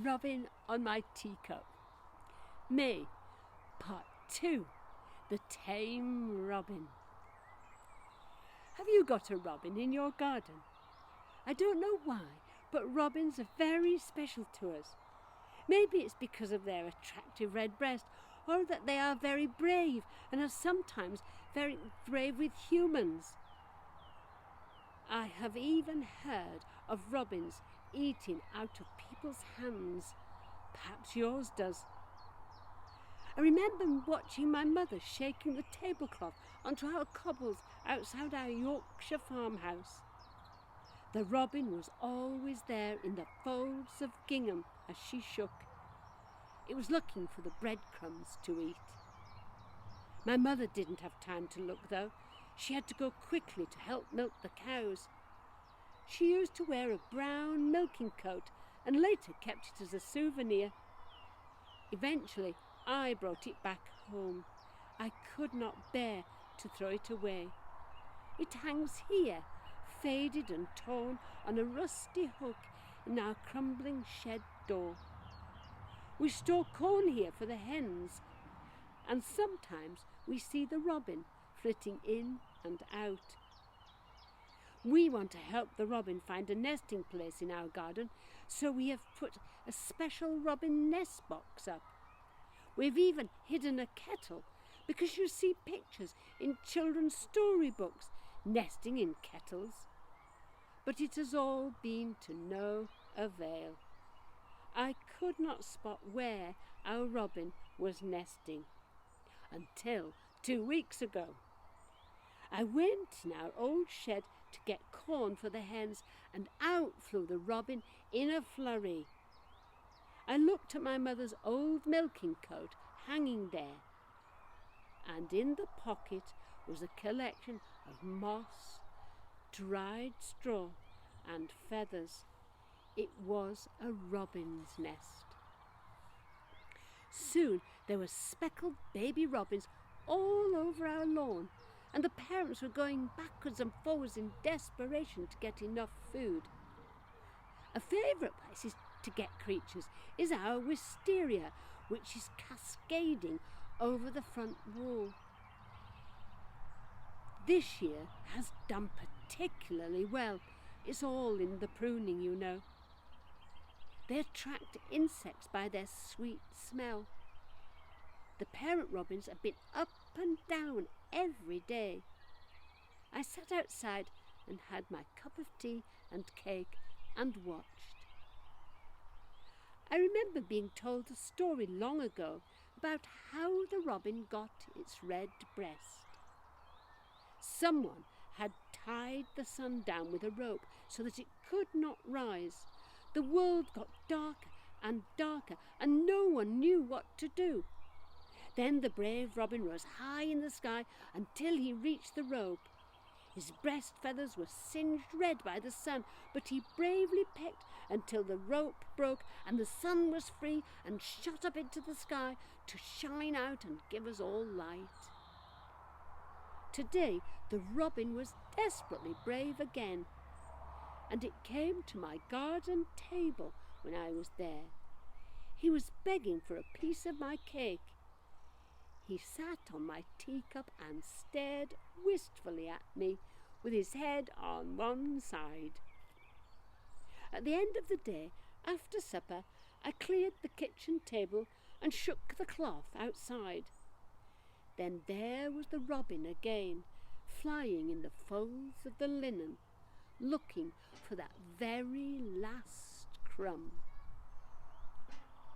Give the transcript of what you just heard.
Robin on my teacup. May, Part 2. The Tame Robin. Have you got a robin in your garden? I don't know why, but robins are very special to us. Maybe it's because of their attractive red breast, or that they are very brave and are sometimes very brave with humans. I have even heard of robins eating out of people's hands. Perhaps yours does. I remember watching my mother shaking the tablecloth onto our cobbles outside our Yorkshire farmhouse. The robin was always there in the folds of gingham as she shook. It was looking for the breadcrumbs to eat. My mother didn't have time to look, though. She had to go quickly to help milk the cows. She used to wear a brown milking coat and later kept it as a souvenir. Eventually, I brought it back home. I could not bear to throw it away. It hangs here, faded and torn, on a rusty hook in our crumbling shed door. We store corn here for the hens, and sometimes we see the robin flitting in and out. We want to help the robin find a nesting place in our garden, so we have put a special robin nest box up. We've even hidden a kettle, because you see pictures in children's storybooks nesting in kettles. But it has all been to no avail. I could not spot where our robin was nesting until 2 weeks ago. I went in our old shed to get corn for the hens, and out flew the robin in a flurry. I looked at my mother's old milking coat hanging there, and in the pocket was a collection of moss, dried straw and feathers. It was a robin's nest. Soon there were speckled baby robins all over our lawn, and the parents were going backwards and forwards in desperation to get enough food. A favourite place to get creatures is our wisteria, which is cascading over the front wall. This year has done particularly well. It's all in the pruning, you know. They attract insects by their sweet smell. The parent robins have been up and down every day. I sat outside and had my cup of tea and cake and watched. I remember being told a story long ago about how the robin got its red breast. Someone had tied the sun down with a rope so that it could not rise. The world got darker and darker, and no one knew what to do. Then the brave robin rose high in the sky until he reached the rope. His breast feathers were singed red by the sun, but he bravely pecked until the rope broke and the sun was free and shot up into the sky to shine out and give us all light. Today the robin was desperately brave again, and it came to my garden table when I was there. He was begging for a piece of my cake. He sat on my teacup and stared wistfully at me with his head on one side. At the end of the day, after supper, I cleared the kitchen table and shook the cloth outside. Then there was the robin again, flying in the folds of the linen, looking for that very last crumb.